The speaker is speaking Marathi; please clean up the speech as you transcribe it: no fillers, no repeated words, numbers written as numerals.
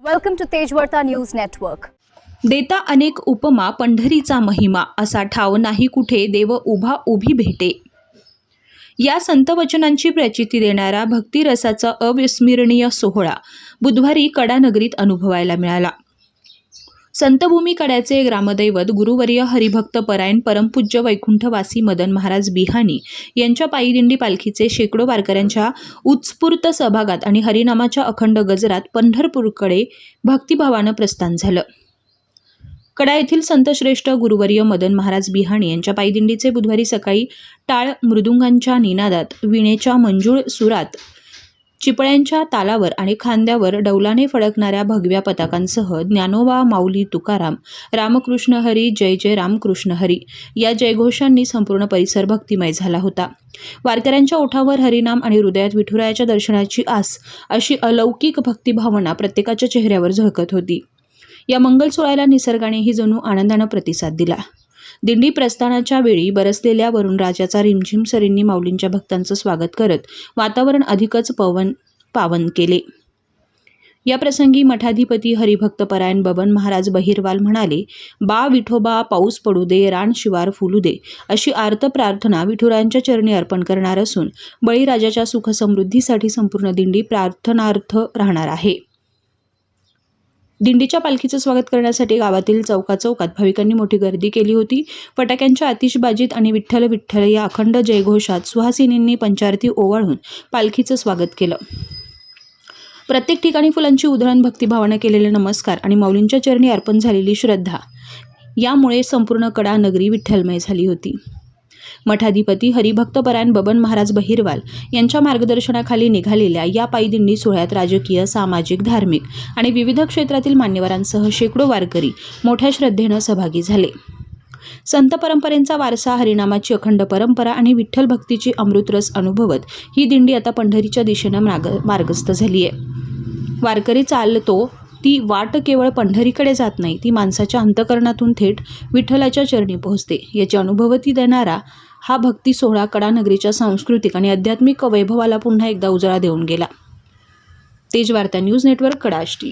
Welcome to Tejwarta News Network. देता अनेक उपमा पंढरीचा महिमा असा ठाव नाही कुठे देव उभा उभी भेटे। या संत वचनांची प्रचिती देणारा भक्तिरसाचा अविस्मरणीय सोहळा बुधवारी कडानगरीत अनुभवायला मिळाला। संतभूमी कड्याचे ग्रामदैवत गुरुवर्य हरिभक्त परायण परमपूज्य वैकुंठवासी मदन महाराज बिहाणी यांच्या पायीदिंडी पालखीचे शेकडो वारकऱ्यांच्या उत्स्फूर्त सहभागात आणि हरिनामाच्या अखंड गजरात पंढरपूरकडे भक्तिभावानं प्रस्थान झालं। कडा येथील संतश्रेष्ठ गुरुवर्य मदन महाराज बिहाणी यांच्या पायीदिंडीचे बुधवारी सकाळी टाळ मृदुंगांच्या निनादात, वीणेच्या मंजूळ सुरात, चिपळ्यांच्या तालावर आणि खांद्यावर डौलाने फडकणाऱ्या भगव्या पताकांसह ज्ञानोबा माऊली तुकाराम, रामकृष्ण हरी, जय जय रामकृष्ण हरी या जयघोषांनी संपूर्ण परिसर भक्तिमय झाला होता। वारकऱ्यांच्या ओठावर हरिनाम आणि हृदयात विठुरायाच्या दर्शनाची आस अशी अलौकिक भक्तिभावना प्रत्येकाच्या चेहऱ्यावर झळकत होती। या मंगल सोहळ्याला निसर्गानेही जणू आनंदाने प्रतिसाद दिला। दिंडी प्रस्थानाच्या वेळी बरसलेल्या वरुणराजाचा रिमझिम सरींनी माऊलींच्या भक्तांचं स्वागत करत वातावरण अधिकच पावन केले। या प्रसंगी मठाधिपती हरिभक्त परायण बबन महाराज बहिरवाल म्हणाले, बा विठोबा पाऊस पडू दे, रान शिवार फुलू दे अशी आर्त प्रार्थना विठुरायांच्या चरणी अर्पण करणार असून बळीराजाच्या सुख समृद्धीसाठी संपूर्ण दिंडी प्रार्थनार्थ राहणार आहे। दिंडीच्या पालखीचं स्वागत करण्यासाठी गावातील चौकाचौकात भाविकांनी मोठी गर्दी केली होती। फटाक्यांच्या आतिषबाजीत आणि विठ्ठल विठ्ठल या अखंड जयघोषात सुहासिनींनी पंचारती ओवाळून पालखीचं स्वागत केलं। प्रत्येक ठिकाणी फुलांची उधळण, भक्तिभावाने केलेले नमस्कार आणि माऊलींच्या चरणी अर्पण झालेली श्रद्धा यामुळे संपूर्ण कडा नगरी विठ्ठलमय झाली होती। मठाधिपती हरिभक्त परायण बबन महाराज बहिरवाल यांच्या मार्गदर्शनाखाली निघालेल्या या पायीदिंडी सोहळ्यात राजकीय, सामाजिक, धार्मिक आणि विविध क्षेत्रातील मान्यवरांसह शेकडो वारकरी मोठ्या श्रद्धेनं सहभागी झाले। संत परंपरेचा वारसा, हरिनामाची अखंड परंपरा आणि विठ्ठल भक्तीची अमृतरस अनुभवत ही दिंडी आता पंढरीच्या दिशेनं मार्गस्थ झाली आहे। वारकरी चालतो ती वाट केवळ पंढरीकडे जात नाही, ती माणसाच्या अंतःकरणातून थेट विठ्ठलाच्या चरणी पोहोचते। याची अनुभूती देणारा हा भक्ती सोहळा कडानगरीच्या सांस्कृतिक आणि आध्यात्मिक वैभवाला पुन्हा एकदा उजाळा देऊन गेला। Tejvarta news network, कडाष्टी।